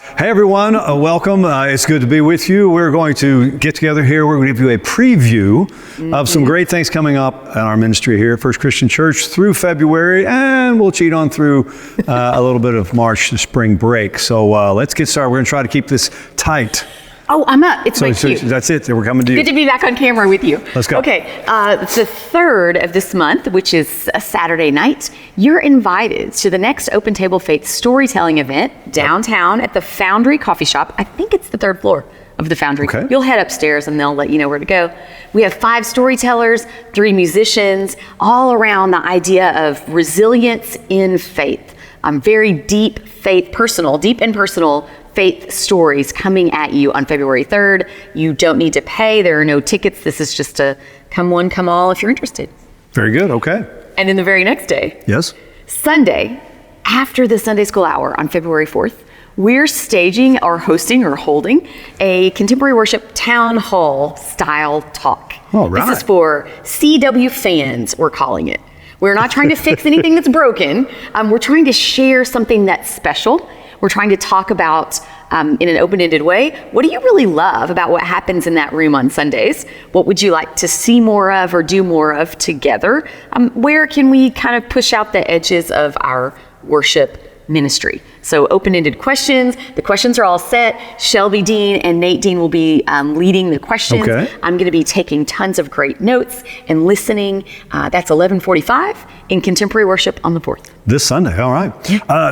Hey everyone, welcome. It's good to be with you. We're going to get together here. We're going to give you a preview of some great things coming up in our ministry here at First Christian Church through February, and we'll cheat on through a little bit of March to spring break. So let's get started. We're going to try to keep this tight. Oh, I'm up. It's my cue. That's it. We're coming to you. Good to be back on camera with you. Let's go. Okay, it's the 3rd of this month, which is a Saturday night. You're invited to the next Open Table Faith storytelling event downtown at the Foundry Coffee Shop. I think it's the 3rd floor of the Foundry. Okay. You'll head upstairs and they'll let you know where to go. We have 5 storytellers, 3 musicians, all around the idea of resilience in faith. Very deep and personal faith stories coming at you on February 3rd. You don't need to pay. There are no tickets. This is just a come one, come all if you're interested. Very good. Okay. And then the very next day, Yes. Sunday, after the Sunday School Hour on February 4th, we're staging or hosting or holding a contemporary worship town hall style talk. All right. This is for CW fans, we're calling it. We're not trying to fix anything that's broken. We're trying to share something that's special. We're trying to talk about, in an open-ended way, what do you really love about what happens in that room on Sundays? What would you like to see more of or do more of together? Where can we kind of push out the edges of our worship ministry? So open-ended questions. The questions are all set. Shelby Dean and Nate Dean will be leading the questions. Okay. I'm going to be taking tons of great notes and listening. That's 11:45 in contemporary worship on the 4th. This Sunday, all right.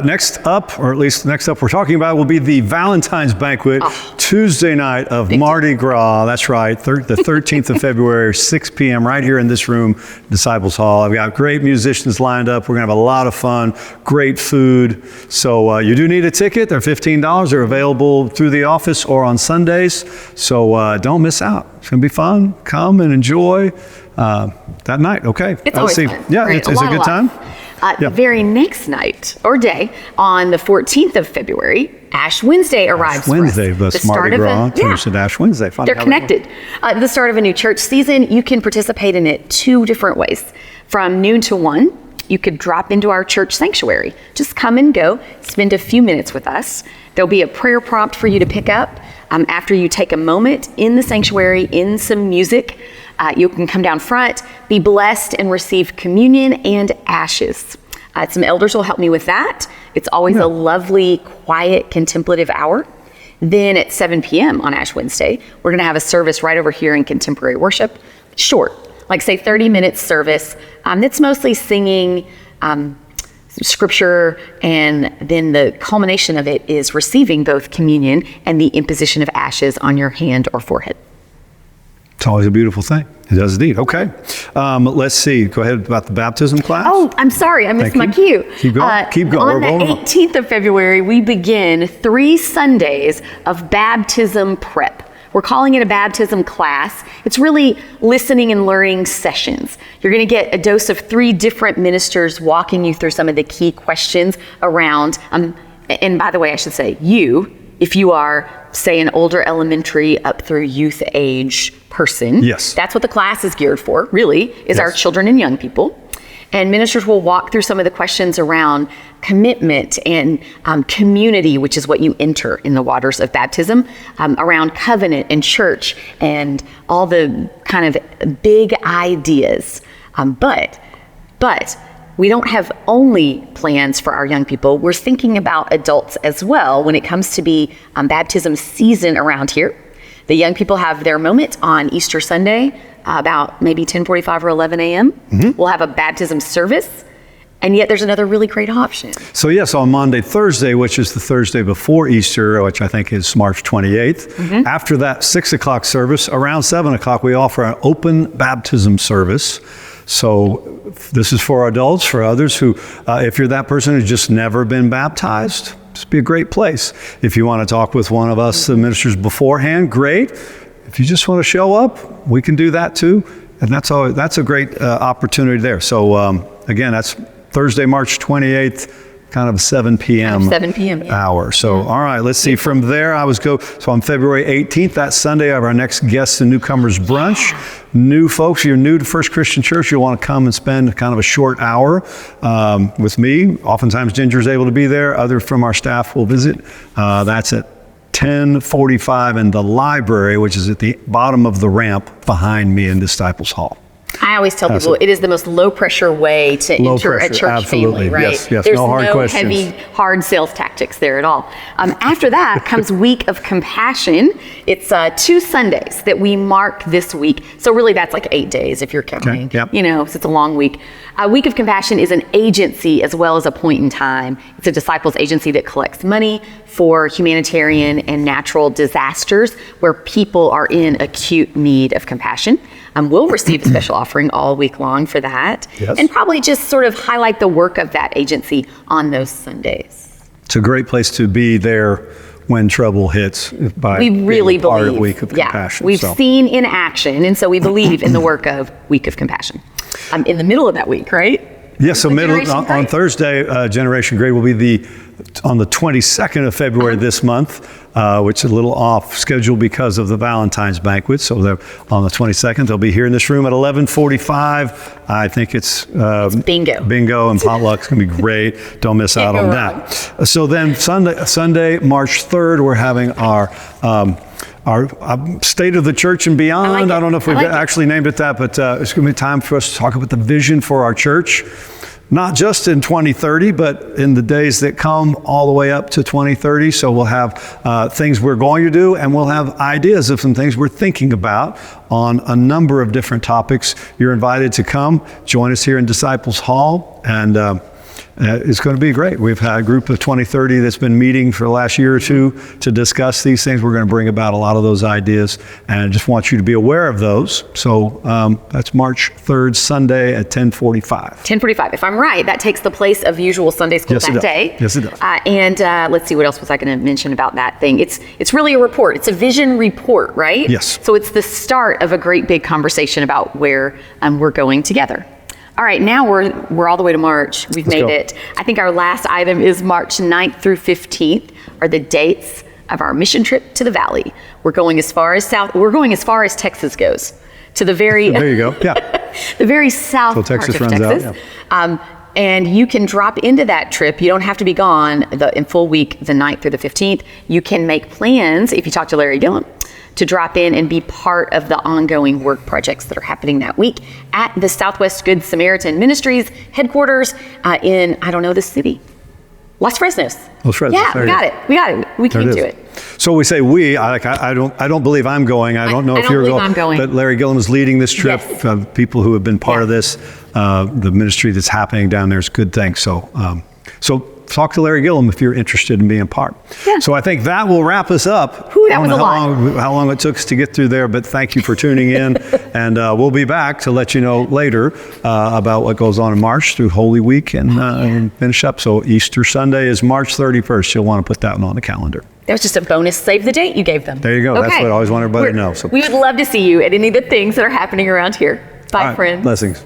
Next up we're talking about will be the Valentine's Banquet, Tuesday night of Mardi Gras. That's right, the 13th of February, 6 p.m. right here in this room, Disciples Hall. I've got great musicians lined up. We're going to have a lot of fun, great food. So you do need a ticket. They're $15. They're available through the office or on Sundays. So don't miss out. It's going to be fun. Come and enjoy that night. Okay. It's always fun. Yeah, Great. it's a good time. The very next night or day, on the 14th of February, Ash Wednesday arrives. Ash Wednesday, for us. the Mardi Gras finished at Ash Wednesday. They're connected. The start of a new church season. You can participate in it 2 different ways. From noon to 1, you could drop into our church sanctuary. Just come and go, spend a few minutes with us. There'll be a prayer prompt for you to pick up after you take a moment in the sanctuary, in some music. You can come down front, be blessed, and receive communion and ashes. Some elders will help me with that. It's always a lovely, quiet, contemplative hour. Then at 7 p.m. on Ash Wednesday, we're going to have a service right over here in contemporary worship. Short, like say 30-minute service. That's mostly singing, scripture, and then the culmination of it is receiving both communion and the imposition of ashes on your hand or forehead. It's always a beautiful thing. It does indeed. Okay. Let's see. Go ahead about the baptism class. Oh, I'm sorry. I missed my cue. Keep going. Keep going. On the 18th of February, we begin 3 Sundays of baptism prep. We're calling it a baptism class. It's really listening and learning sessions. You're going to get a dose of 3 different ministers walking you through some of the key questions around, and by the way, I should say, if you are, say, an older elementary up through youth age person. Yes. That's what the class is geared for, really, is our children and young people. And ministers will walk through some of the questions around commitment and community, which is what you enter in the waters of baptism, around covenant and church and all the kind of big ideas. But we don't have only plans for our young people. We're thinking about adults as well when it comes to be baptism season around here. The young people have their moment on Easter Sunday, about maybe 10:45 or 11 a.m. We'll have a baptism service, and yet there's another really great option. So yes, on Monday, Thursday, which is the Thursday before Easter, which I think is March 28th, after that 6 o'clock service, around 7 o'clock, we offer an open baptism service. So this is for adults, for others who, if you're that person who's just never been baptized, this would be a great place. If you want to talk with one of us, the ministers beforehand, great. If you just want to show up, we can do that too. And that's a great opportunity there. So again, that's Thursday, March 28th kind of 7 p.m. 7 p.m. Yeah. hour. So, all right, let's see. From there, so on February 18th, that Sunday, I have our next guests and newcomers brunch. New folks, if you're new to First Christian Church, you'll want to come and spend kind of a short hour with me. Oftentimes, Ginger's able to be there. Others from our staff will visit. That's at 10:45 in the library, which is at the bottom of the ramp behind me in Disciples Hall. I always tell people it is the most low pressure way to enter a church absolutely. family, right? Yes, There's no hard questions. heavy, hard sales tactics there at all. After that comes Week of Compassion. It's 2 Sundays that we mark this week. So really that's like 8 days if you're counting, Okay, yep. so it's a long week. Week of Compassion is an agency as well as a point in time. It's a disciples agency that collects money for humanitarian and natural disasters where people are in acute need of compassion. We'll receive a special offering all week long for that. Yes. And probably just sort of highlight the work of that agency on those Sundays. It's a great place to be there when trouble hits by We really being a part believe, of Week of Compassion. We've seen in action, and so we believe in the work of Week of Compassion. In the middle of that week, right? Yes, so Generation on Grey. Thursday, Generation Grey will be on the 22nd of February this month, which is a little off schedule because of the Valentine's banquet. So they're on the 22nd, they'll be here in this room at 11:45. I think it's bingo. Bingo and potluck's going to be great. Don't miss out on that. So then Sunday, March 3rd, we're having our State of the Church and Beyond. I don't know if we've actually named it that, but it's going to be time for us to talk about the vision for our church. Not just in 2030, but in the days that come all the way up to 2030. So we'll have things we're going to do, and we'll have ideas of some things we're thinking about on a number of different topics. You're invited to come, join us here in Disciples Hall, and it's going to be great. We've had a group of 2030 that's been meeting for the last year or two to discuss these things. We're going to bring about a lot of those ideas, and I just want you to be aware of those. So that's March 3rd, Sunday at 10:45. 10:45. If I'm right, that takes the place of usual Sunday school that day. Yes, it does. And let's see, what else was I going to mention about that thing? It's really a report. It's a vision report, right? Yes. So it's the start of a great big conversation about where we're going together. All right, now we're all the way to March. We've made it. I think our last item is March 9th through 15th are the dates of our mission trip to the Valley. We're going as far as Texas goes, to the very There you go. Yeah. the very south Till part Texas of runs Texas. out, And you can drop into that trip. You don't have to be gone in full week, the 9th through the 15th. You can make plans, if you talk to Larry Gillum, to drop in and be part of the ongoing work projects that are happening that week at the Southwest Good Samaritan Ministries headquarters in, I don't know the city, Los Fresnos. Los Fresnos. Yeah, we got it. We came to it. So we say we. I don't believe I'm going. I don't know if you're going. I'm going. But Larry Gillum is leading this trip. Yes. People who have been part of this, the ministry that's happening down there is good things. So talk to Larry Gillum if you're interested in being part. Yeah. So I think that will wrap us up. Whew, that I was don't a know lot. how long it took us to get through there, but thank you for tuning in. And we'll be back to let you know later about what goes on in March through Holy Week and finish up. So Easter Sunday is March 31st. You'll want to put that one on the calendar. That was just a bonus save the date you gave them. There you go. That's what I always want everybody to know. So. We would love to see you at any of the things that are happening around here. Bye, friends. Blessings.